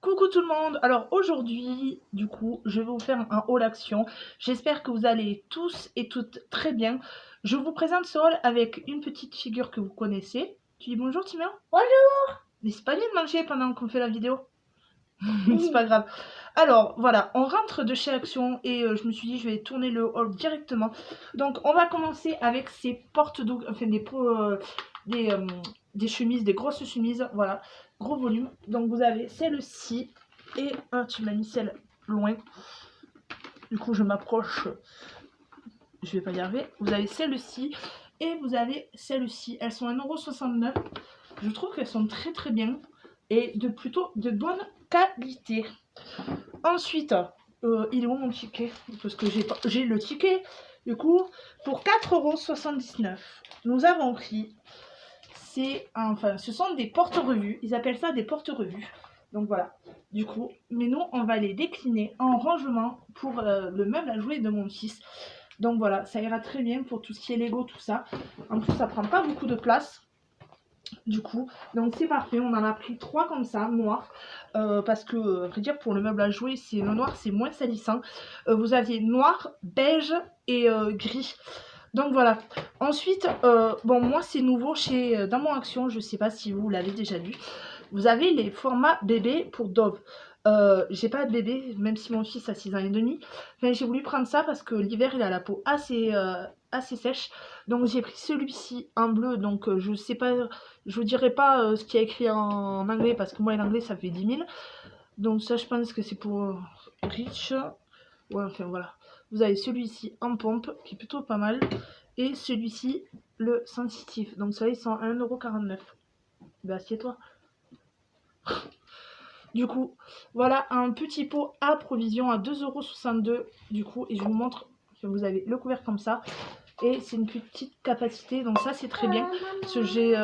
Coucou tout le monde. Alors aujourd'hui, du coup, je vais vous faire un haul action. J'espère que vous allez tous et toutes très bien. Je vous présente ce haul avec une petite figure que vous connaissez. Tu dis bonjour Timéo? Bonjour. Mais c'est pas bien de manger pendant qu'on fait la vidéo. C'est pas grave. Alors voilà, on rentre de chez Action et je me suis dit je vais tourner le haul directement. Donc on va commencer avec ces portes doubles, enfin des chemises, des grosses chemises, voilà, gros volume. Donc vous avez celle-ci et tu m'as mis celle loin. Du coup je m'approche, je vais pas y arriver. Vous avez celle-ci et vous avez celle-ci. Elles sont 1,69 €. Je trouve qu'elles sont très très bien et plutôt de bonne qualité. Ensuite, il est où mon ticket? Parce que j'ai le ticket. Du coup, pour 4,79 €, nous avons pris. Ce sont des porte-revues. Ils appellent ça des porte-revues. Donc voilà. Du coup, mais nous, on va les décliner en rangement pour le meuble à jouer de mon fils. Donc voilà, ça ira très bien pour tout ce qui est Lego, tout ça. En plus, ça prend pas beaucoup de place. Du coup, donc c'est parfait, on en a pris 3 comme ça, noirs, parce que, à vrai dire, pour le meuble à jouer, le noir c'est moins salissant. Vous aviez noir, beige et gris. Donc voilà. Ensuite, bon, moi c'est nouveau dans mon Action, je sais pas si vous l'avez déjà vu. Vous avez les formats bébé pour Dove. J'ai pas de bébé, même si mon fils a 6 ans et demi. Enfin, j'ai voulu prendre ça parce que l'hiver il a la peau assez sèche. Donc j'ai pris celui-ci en bleu. Donc je sais pas, je vous dirai pas ce qu'il y a écrit en anglais parce que moi l'anglais ça fait 10 000. Donc ça je pense que c'est pour Rich. Ouais, enfin voilà. Vous avez celui-ci en pompe qui est plutôt pas mal. Et celui-ci le sensitif. Donc ça ils sont à 1,49 €. Bah assieds-toi. Du coup, voilà un petit pot à provision à 2,62 € du coup, et je vous montre que vous avez le couvercle comme ça, et c'est une petite capacité, donc ça c'est très bien, parce que j'ai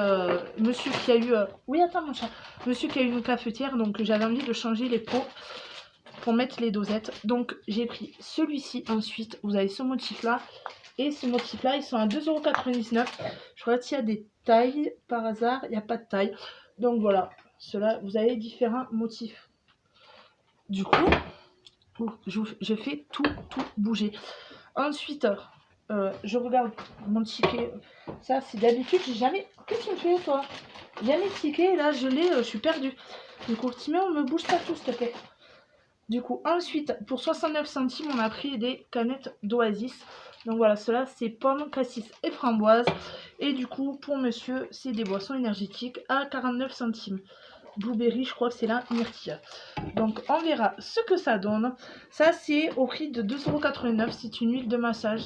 monsieur qui a eu, oui attends mon chat, monsieur qui a eu une cafetière, donc j'avais envie de changer les pots pour mettre les dosettes, donc j'ai pris celui-ci. Ensuite, vous avez ce motif là, et ce motif là, ils sont à 2,99 €. Je regarde s'il y a des tailles, par hasard, il n'y a pas de taille, donc voilà. Cela, vous avez différents motifs. Du coup, je fais tout bouger. Ensuite, je regarde mon ticket. Ça, c'est d'habitude, j'ai jamais. Qu'est-ce que tu fais, toi? Jamais de ticket. Là, je suis perdue. Du coup, Timéo, on me bouge pas tout, s'il te plaît. Du coup, ensuite, pour 69 centimes, on a pris des canettes d'Oasis. Donc voilà, cela c'est pommes, cassis et framboise. Et du coup, pour monsieur, c'est des boissons énergétiques à 49 centimes. Blueberry, je crois que c'est la myrtille. Donc on verra ce que ça donne. Ça c'est au prix de 2,89 €. C'est une huile de massage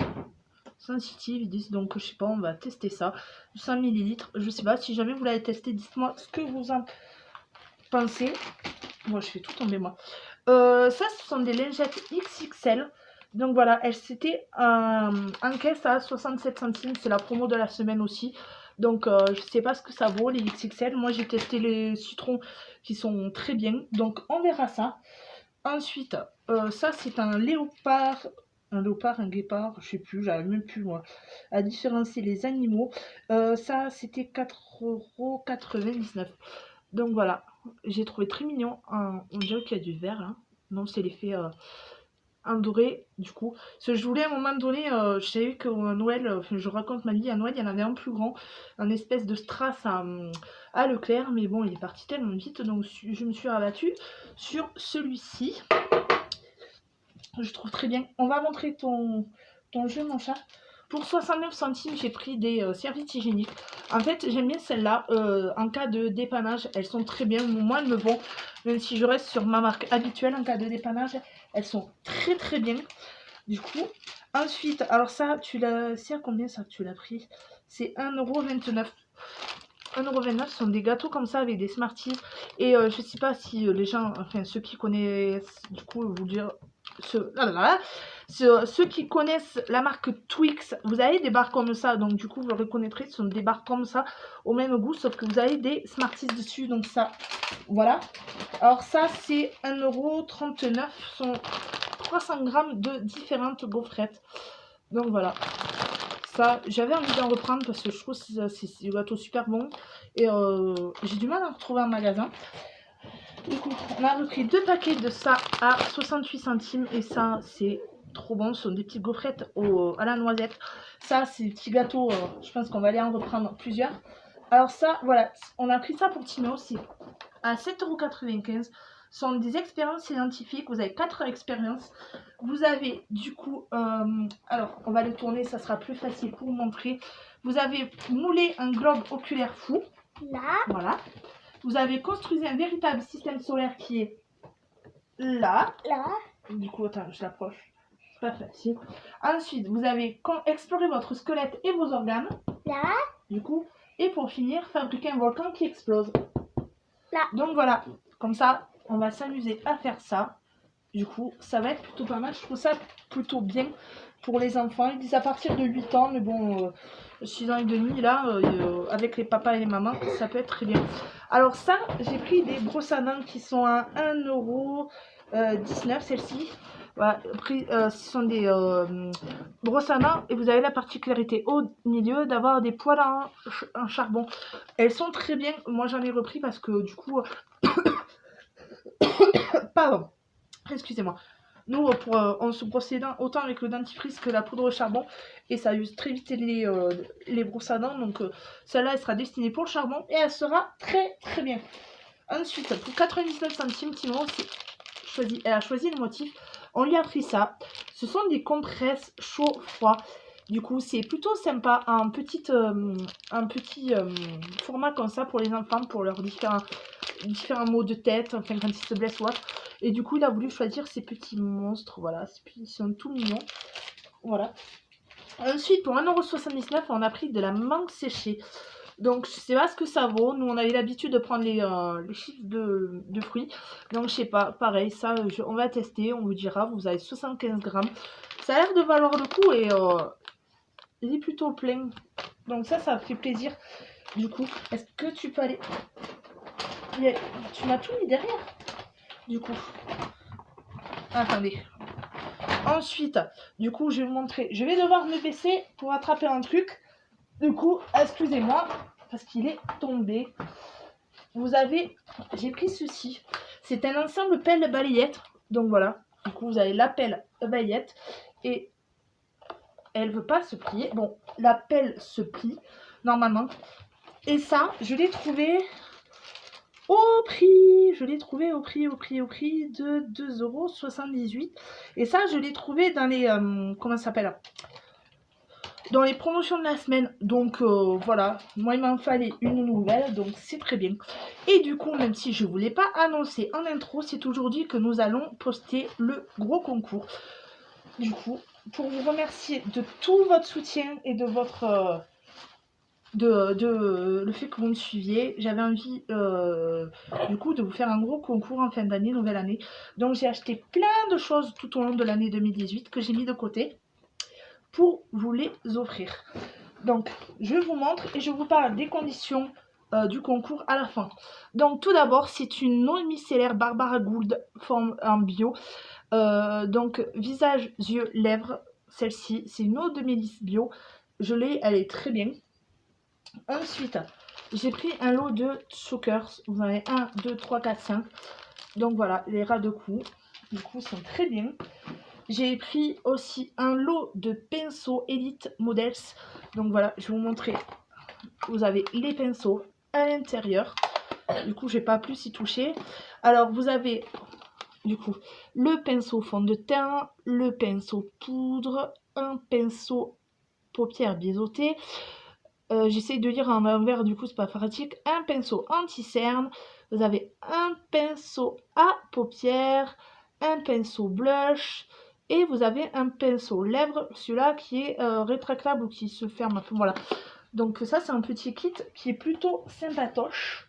sensitive, ils disent. Donc je sais pas, on va tester ça. 100 ml. Je sais pas, si jamais vous l'avez testé, dites-moi ce que vous en pensez. Moi je fais tout tomber moi. Ça ce sont des lingettes XXL. Donc voilà, c'était en caisse à 67 centimes. C'est la promo de la semaine aussi. Donc je sais pas ce que ça vaut les XXL. Moi j'ai testé les citrons qui sont très bien. Donc on verra ça. Ensuite, ça c'est un léopard. Un léopard, un guépard, je sais plus, j'arrive même plus moi à différencier les animaux. Ça c'était 4,99 €. Donc voilà, j'ai trouvé très mignon. On dirait qu'il y a du vert là. Non, c'est l'effet en doré du coup. Parce que je voulais à un moment donné, je savais que Noël, je raconte ma vie, à Noël il y en avait un plus grand, un espèce de strass à Leclerc, mais bon il est parti tellement vite, donc je me suis rabattue sur celui-ci. Je trouve très bien. On va montrer ton jeu mon chat. Pour 69 centimes, j'ai pris des serviettes hygiéniques. En fait, j'aime bien celles-là. En cas de dépannage, elles sont très bien. Moi, elles me vont. Même si je reste sur ma marque habituelle, en cas de dépannage, elles sont très très bien. Du coup, ensuite, alors ça, c'est à combien ça que tu l'as pris? C'est 1,29 €. 1,29 €, ce sont des gâteaux comme ça avec des Smarties. Et je sais pas si les gens, enfin ceux qui connaissent, du coup, vous dire. Ceux qui connaissent la marque Twix, vous avez des barres comme ça, donc du coup vous le reconnaîtrez, ce sont des barres comme ça, au même goût, sauf que vous avez des Smarties dessus, donc ça, voilà. Alors ça c'est 1,39 €, ce sont 300 grammes de différentes gaufrettes, donc voilà. Ça, j'avais envie d'en reprendre parce que je trouve que c'est des gâteaux super bons, et j'ai du mal à en retrouver en magasin. Du coup, on a repris 2 paquets de ça à 68 centimes. Et ça, c'est trop bon. Ce sont des petites gaufrettes à la noisette. Ça, c'est des petits gâteaux. Je pense qu'on va aller en reprendre plusieurs. Alors ça, voilà. On a pris ça pour Tino. C'est à 7,95 €. Ce sont des expériences scientifiques. Vous avez 4 expériences. Vous avez du coup... alors, on va le tourner. Ça sera plus facile pour vous montrer. Vous avez moulé un globe oculaire fou. Là. Voilà. Vous avez construit un véritable système solaire qui est là. Là. Du coup, attends, je l'approche. C'est pas facile. Ensuite, vous avez exploré votre squelette et vos organes. Là. Du coup, et pour finir, fabriquer un volcan qui explose. Là. Donc voilà, comme ça, on va s'amuser à faire ça. Du coup, ça va être plutôt pas mal. Je trouve ça plutôt bien pour les enfants. Ils disent à partir de 8 ans, mais bon, 6 ans et demi, là, avec les papas et les mamans, ça peut être très bien. Alors ça, j'ai pris des brosses à dents qui sont à 1,19 €, celles-ci. Voilà, ce sont des brosses à dents et vous avez la particularité au milieu d'avoir des poils en charbon. Elles sont très bien. Moi, j'en ai repris parce que du coup... Pardon. Excusez-moi. Nous, on se brosse les dents autant avec le dentifrice que la poudre au charbon. Et ça use très vite les brosses à dents. Donc, celle-là, elle sera destinée pour le charbon. Et elle sera très, très bien. Ensuite, pour 99 centimes, Timon, elle a choisi le motif. On lui a pris ça. Ce sont des compresses chaud-froid. Du coup, c'est plutôt sympa. Un petit format comme ça pour les enfants, pour leurs différents maux de tête, enfin quand ils se blessent ou autre. Et du coup, il a voulu choisir ces petits monstres. Voilà, ils sont tout mignons. Voilà. Ensuite, pour 1,79 €, on a pris de la mangue séchée. Donc, je sais pas ce que ça vaut. Nous, on avait l'habitude de prendre les chips de fruits. Donc, je sais pas. Pareil, ça, on va tester. On vous dira. Vous avez 75 grammes. Ça a l'air de valoir le coup et il est plutôt plein. Donc, ça fait plaisir. Du coup, est-ce que tu peux aller... Tu m'as tout mis derrière. Du coup. Attendez. Ensuite, du coup, je vais vous montrer. Je vais devoir me baisser pour attraper un truc. Du coup, excusez-moi, parce qu'il est tombé. J'ai pris ceci. C'est un ensemble pelle balayette. Donc voilà. Du coup, vous avez la pelle balayette. Et elle veut pas se plier. Bon, la pelle se plie, normalement. Et ça, je l'ai trouvé au prix. Je l'ai trouvé au prix de 2,78 €. Et ça, je l'ai trouvé dans les... comment ça s'appelle ? Dans les promotions de la semaine. Donc voilà, moi il m'en fallait une nouvelle, donc c'est très bien. Et du coup, même si je ne vous l'ai pas annoncé en intro, c'est aujourd'hui que nous allons poster le gros concours. Du coup, pour vous remercier de tout votre soutien et de votre... le fait que vous me suiviez, j'avais envie du coup de vous faire un gros concours en fin d'année, nouvelle année. Donc j'ai acheté plein de choses tout au long de l'année 2018 que j'ai mis de côté pour vous les offrir. Donc, je vous montre et je vous parle des conditions du concours à la fin. Donc, tout d'abord, c'est une eau micellaire Barbara Gould, forme en bio. Donc, visage, yeux, lèvres. Celle-ci, c'est une eau de mélisse bio. Je l'ai, elle est très bien. Ensuite, j'ai pris un lot de chokers. Vous en avez 1, 2, 3, 4, 5. Donc, voilà, les ras de cou. Du coup, sont très bien. J'ai pris aussi un lot de pinceaux Elite Models. Donc voilà, je vais vous montrer. Vous avez les pinceaux à l'intérieur. Du coup, je vais pas plus y toucher. Alors, vous avez du coup le pinceau fond de teint, le pinceau poudre, un pinceau paupières biseauté. J'essaye de lire en envers, du coup, c'est pas pratique. Un pinceau anti-cerne. Vous avez un pinceau à paupières, un pinceau blush. Et vous avez un pinceau lèvres, celui-là qui est rétractable ou qui se ferme. Enfin, voilà. Donc ça, c'est un petit kit qui est plutôt sympatoche.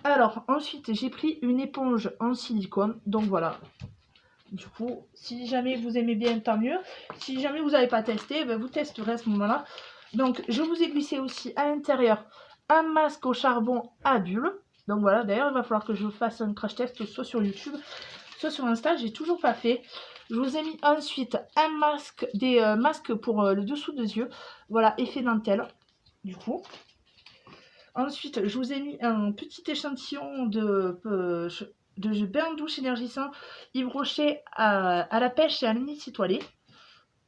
Alors, ensuite, j'ai pris une éponge en silicone. Donc voilà. Du coup, si jamais vous aimez bien, tant mieux. Si jamais vous n'avez pas testé, ben, vous testerez à ce moment-là. Donc, je vous ai glissé aussi à l'intérieur un masque au charbon à bulles. Donc voilà, d'ailleurs, il va falloir que je fasse un crash test soit sur YouTube, soit sur Insta. J'ai toujours pas fait. Je vous ai mis ensuite un masque, des masques pour le dessous des yeux. Voilà, effet dentelle, du coup. Ensuite, je vous ai mis un petit échantillon de bain douche énergisant Yves Rocher à la pêche et à l'anis étoilé.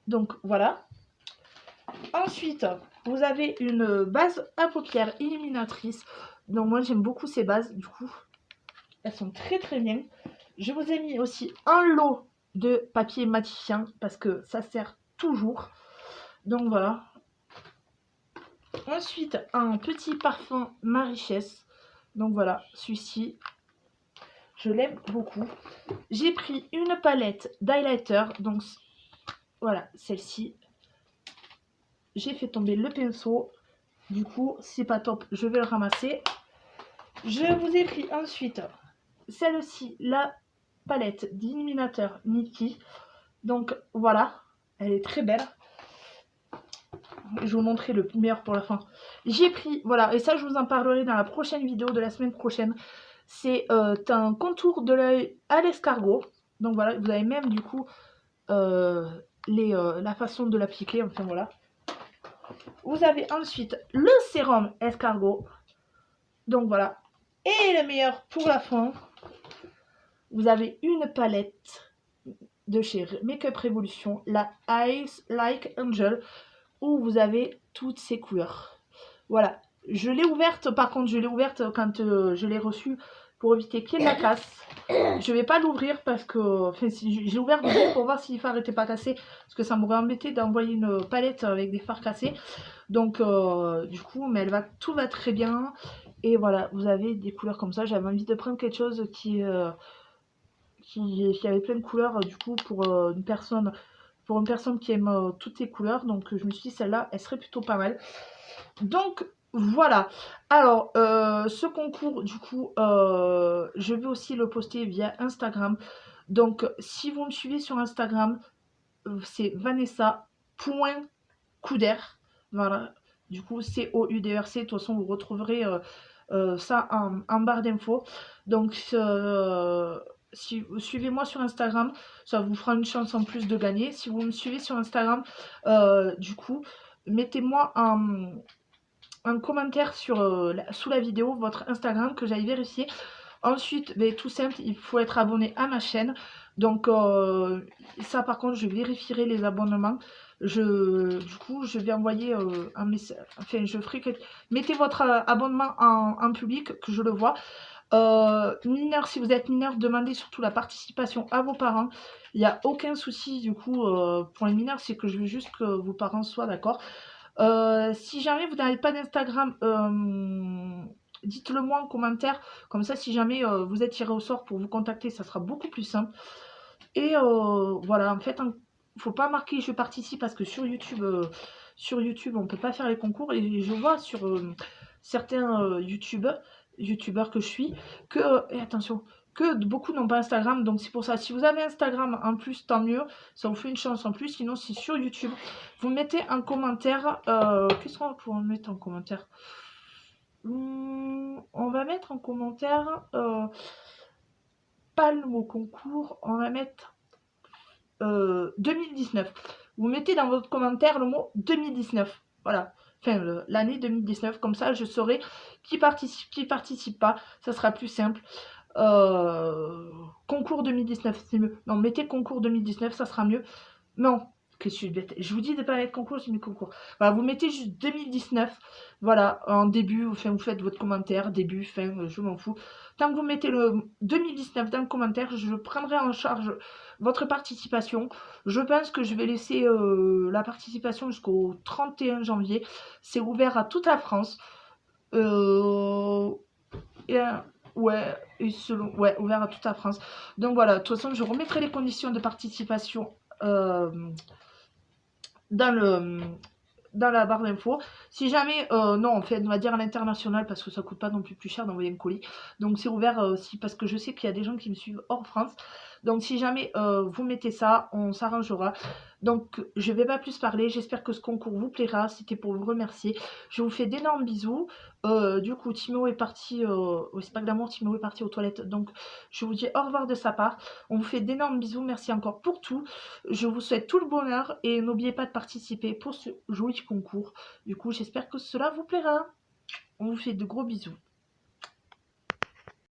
Donc voilà. Ensuite, vous avez une base à paupières illuminatrice. Donc moi j'aime beaucoup ces bases, du coup elles sont très très bien. Je vous ai mis aussi un lot de papier matifiant parce que ça sert toujours. Donc voilà. Ensuite, un petit parfum Ma Richesse. Donc voilà, celui-ci, je l'aime beaucoup. J'ai pris une palette d'highlighter. Donc voilà, celle-ci. J'ai fait tomber le pinceau. Du coup, c'est pas top, je vais le ramasser. Je vous ai pris ensuite celle-ci, la palette d'illuminateur Nikki. Donc voilà, elle est très belle. Je vais vous montrer le meilleur pour la fin. J'ai pris, voilà, et ça je vous en parlerai dans la prochaine vidéo de la semaine prochaine. C'est un contour de l'œil à l'escargot. Donc voilà, vous avez même du coup la façon de l'appliquer. Enfin voilà. Vous avez ensuite le sérum escargot. Donc voilà. Et le meilleur pour la fin, vous avez une palette de chez Makeup Revolution, la Eyes Like Angel, où vous avez toutes ces couleurs. Voilà, je l'ai ouverte, par contre je l'ai ouverte quand je l'ai reçue pour éviter qu'il la casse. Je vais pas l'ouvrir parce que, enfin, si, j'ai ouvert pour voir si les fards n'étaient pas cassés, parce que ça m'aurait embêté d'envoyer une palette avec des fards cassés. Donc du coup, mais tout va très bien. Et voilà, vous avez des couleurs comme ça. J'avais envie de prendre quelque chose qui avait plein de couleurs du coup pour une personne qui aime toutes les couleurs. Donc je me suis dit celle-là elle serait plutôt pas mal. Donc voilà. Alors ce concours du coup je vais aussi le poster via Instagram. Donc si vous me suivez sur Instagram, c'est vanessa.couder. Voilà, du coup COUDRC. De toute façon vous retrouverez ça en barre d'infos. Donc si vous suivez moi sur Instagram, ça vous fera une chance en plus de gagner. Si vous me suivez sur Instagram, du coup, mettez-moi un commentaire sous la vidéo, votre Instagram, que j'aille vérifier. Ensuite, tout simple, il faut être abonné à ma chaîne. Donc ça par contre, je vérifierai les abonnements. Du coup, je vais envoyer un message. Enfin, je ferai que... Mettez votre abonnement en public, que je le vois. Mineur, si vous êtes mineur, demandez surtout la participation à vos parents. Il n'y a aucun souci du coup pour les mineurs, c'est que je veux juste que vos parents soient d'accord. Si jamais vous n'avez pas d'Instagram, dites-le moi en commentaire. Comme ça, si jamais vous êtes tiré au sort pour vous contacter, ça sera beaucoup plus simple. Et voilà, en fait, il ne faut pas marquer je participe parce que sur YouTube, on ne peut pas faire les concours. Et je vois sur certains youtubeurs que je suis que, et attention, que beaucoup n'ont pas Instagram. Donc c'est pour ça, si vous avez Instagram en plus, tant mieux. Ça vous fait une chance en plus. Sinon, c'est sur YouTube. Vous mettez un commentaire. Qu'est-ce qu'on va pouvoir mettre en commentaire? On va mettre en commentaire pas le mot concours. On va mettre 2019. Vous mettez dans votre commentaire le mot 2019. Voilà. Enfin, l'année 2019. Comme ça, je saurai qui participe pas. Ça sera plus simple. Concours 2019, c'est mieux. Non, mettez concours 2019, ça sera mieux. Non, que je suis bête. Je vous dis de ne pas mettre concours, je mets concours. Voilà, vous mettez juste 2019. Voilà, en début, enfin, vous faites votre commentaire, début, fin, je m'en fous. Tant que vous mettez le 2019 dans le commentaire, je prendrai en charge votre participation. Je pense que je vais laisser la participation jusqu'au 31 janvier. C'est ouvert à toute la France. Et, ouais, ouais, ouvert à toute la France. Donc voilà, de toute façon, je remettrai les conditions de participation dans la barre d'infos. Si jamais, non, on fait, on va dire à l'international parce que ça coûte pas non plus cher d'envoyer un colis. Donc c'est ouvert aussi parce que je sais qu'il y a des gens qui me suivent hors France. Donc si jamais vous mettez ça, on s'arrangera. Donc je vais pas plus parler. J'espère que ce concours vous plaira. C'était pour vous remercier. Je vous fais d'énormes bisous. Du coup, Timo est parti. C'est pas que d'amour, Timo est parti aux toilettes. Donc je vous dis au revoir de sa part. On vous fait d'énormes bisous. Merci encore pour tout. Je vous souhaite tout le bonheur et n'oubliez pas de participer pour ce joli concours. Du coup, j'espère que cela vous plaira. On vous fait de gros bisous.